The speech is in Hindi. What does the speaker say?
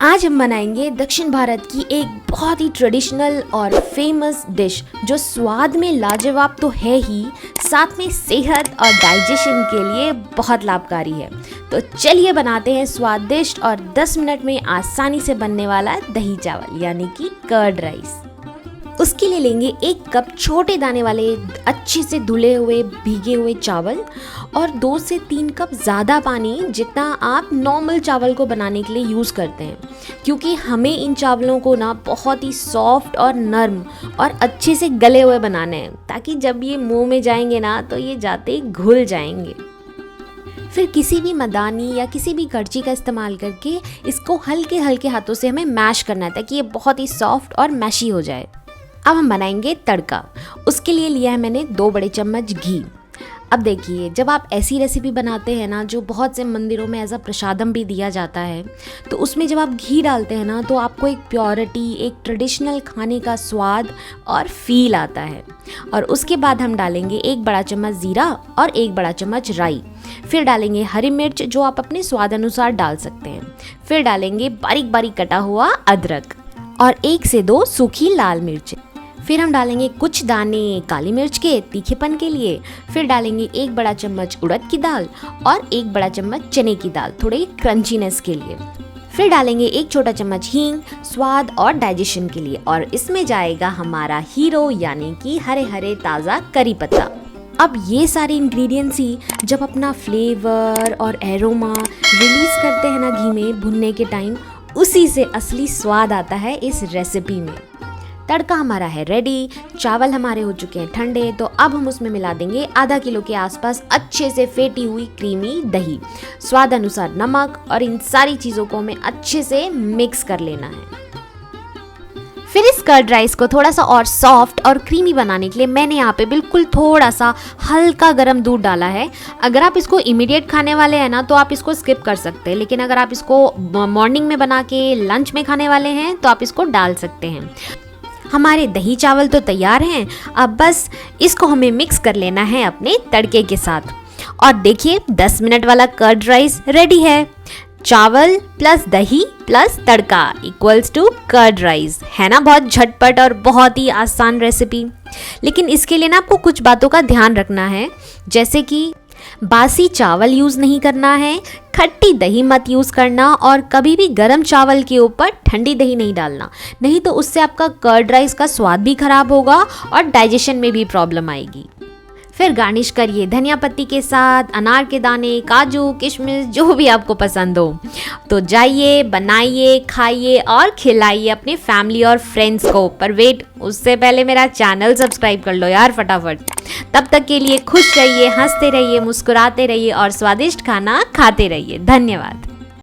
आज हम बनाएंगे दक्षिण भारत की एक बहुत ही ट्रेडिशनल और फेमस डिश जो स्वाद में लाजवाब तो है ही, साथ में सेहत और डाइजेशन के लिए बहुत लाभकारी है। तो चलिए बनाते हैं स्वादिष्ट और 10 मिनट में आसानी से बनने वाला दही चावल यानी कि कर्ड राइस। उसके लिए लेंगे 1 कप छोटे दाने वाले अच्छे से धुले हुए भीगे हुए चावल और 2 से 3 कप ज़्यादा पानी, जितना आप नॉर्मल चावल को बनाने के लिए यूज़ करते हैं, क्योंकि हमें इन चावलों को ना बहुत ही सॉफ्ट और नरम और अच्छे से गले हुए बनाने हैं, ताकि जब ये मुंह में जाएंगे ना तो ये जाते ही घुल जाएंगे। फिर किसी भी मदानी या किसी भी करची का इस्तेमाल करके इसको हल्के हल्के हाथों से हमें मैश करना है, ताकि ये बहुत ही सॉफ्ट और मैशी हो जाए। अब हम बनाएंगे तड़का। उसके लिए लिया है मैंने 2 बड़े चम्मच घी। अब देखिए, जब आप ऐसी रेसिपी बनाते हैं ना, जो बहुत से मंदिरों में एज अ प्रसादम भी दिया जाता है, तो उसमें जब आप घी डालते हैं ना तो आपको एक प्योरिटी, एक ट्रेडिशनल खाने का स्वाद और फील आता है। और उसके बाद हम डालेंगे 1 बड़ा चम्मच ज़ीरा और 1 बड़ा चम्मच राई। फिर डालेंगे हरी मिर्च, जो आप अपने स्वाद अनुसार डाल सकते हैं। फिर डालेंगे बारीक बारीक कटा हुआ अदरक और 1 से 2 सूखी लाल मिर्च। फिर हम डालेंगे कुछ दाने काली मिर्च के तीखेपन के लिए। फिर डालेंगे 1 बड़ा चम्मच उड़द की दाल और 1 बड़ा चम्मच चने की दाल, थोड़े क्रंचीनेस के लिए। फिर डालेंगे 1 छोटा चम्मच हींग, स्वाद और डाइजेशन के लिए। और इसमें जाएगा हमारा हीरो यानी कि हरे हरे ताज़ा करी पत्ता। अब ये सारे इंग्रेडिएंट्स ही जब अपना फ्लेवर और एरोमा रिलीज करते हैं ना घी में भुनने के टाइम, उसी से असली स्वाद आता है इस रेसिपी में। तड़का हमारा है रेडी, चावल हमारे हो चुके हैं ठंडे, तो अब हम उसमें मिला देंगे आधा किलो के आसपास अच्छे से फेंटी हुई क्रीमी दही, स्वाद अनुसार नमक, और इन सारी चीज़ों को हमें अच्छे से मिक्स कर लेना है। फिर इस कर्ड राइस को थोड़ा सा और सॉफ्ट और क्रीमी बनाने के लिए मैंने यहाँ पे बिल्कुल थोड़ा सा हल्का गर्म दूध डाला है। अगर आप इसको इमीडिएट खाने वाले हैं ना तो आप इसको स्किप कर सकते हैं, लेकिन अगर आप इसको मॉर्निंग में बना के लंच में खाने वाले हैं तो आप इसको डाल सकते हैं। हमारे दही चावल तो तैयार हैं, अब बस इसको हमें मिक्स कर लेना है अपने तड़के के साथ। और देखिए 10 मिनट वाला कर्ड राइस रेडी है। चावल प्लस दही प्लस तड़का इक्वल्स टू कर्ड राइस, है ना बहुत झटपट और बहुत ही आसान रेसिपी। लेकिन इसके लिए ना आपको कुछ बातों का ध्यान रखना है, जैसे कि बासी चावल यूज़ नहीं करना है, खट्टी दही मत यूज़ करना, और कभी भी गरम चावल के ऊपर ठंडी दही नहीं डालना, नहीं तो उससे आपका कर्ड राइस का स्वाद भी खराब होगा और डाइजेशन में भी प्रॉब्लम आएगी। फिर गार्निश करिए धनिया पत्ती के साथ, अनार के दाने, काजू, किशमिश, जो भी आपको पसंद हो। तो जाइए, बनाइए, खाइए और खिलाइए अपने फैमिली और फ्रेंड्स को। पर वेट, उससे पहले मेरा चैनल सब्सक्राइब कर लो यार फटाफट। तब तक के लिए खुश रहिए, हंसते रहिए, मुस्कुराते रहिए और स्वादिष्ट खाना खाते रहिए। धन्यवाद।